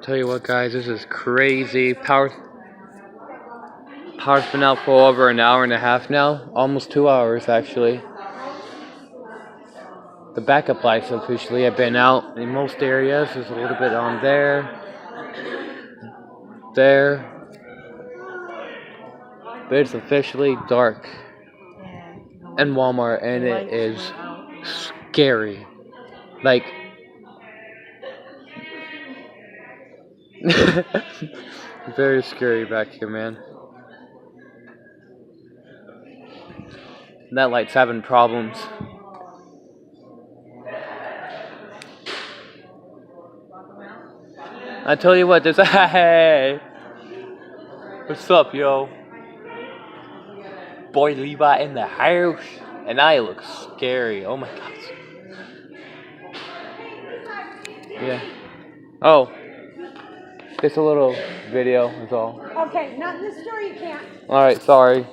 Tell you what, guys, this is crazy. Power's been out for over an hour and a half now, almost 2 hours actually. The backup lights officially have been out in most areas. There's a little bit on there, but it's officially dark in Walmart, and it is scary. Like, very scary back here, man. That light's having problems. I tell you what, there's a hey. What's up, yo? Boy Levi in the house, and I look scary. Oh my god. Yeah. Oh. Just a little video is all. Okay, not in the store, you can't. Alright, sorry.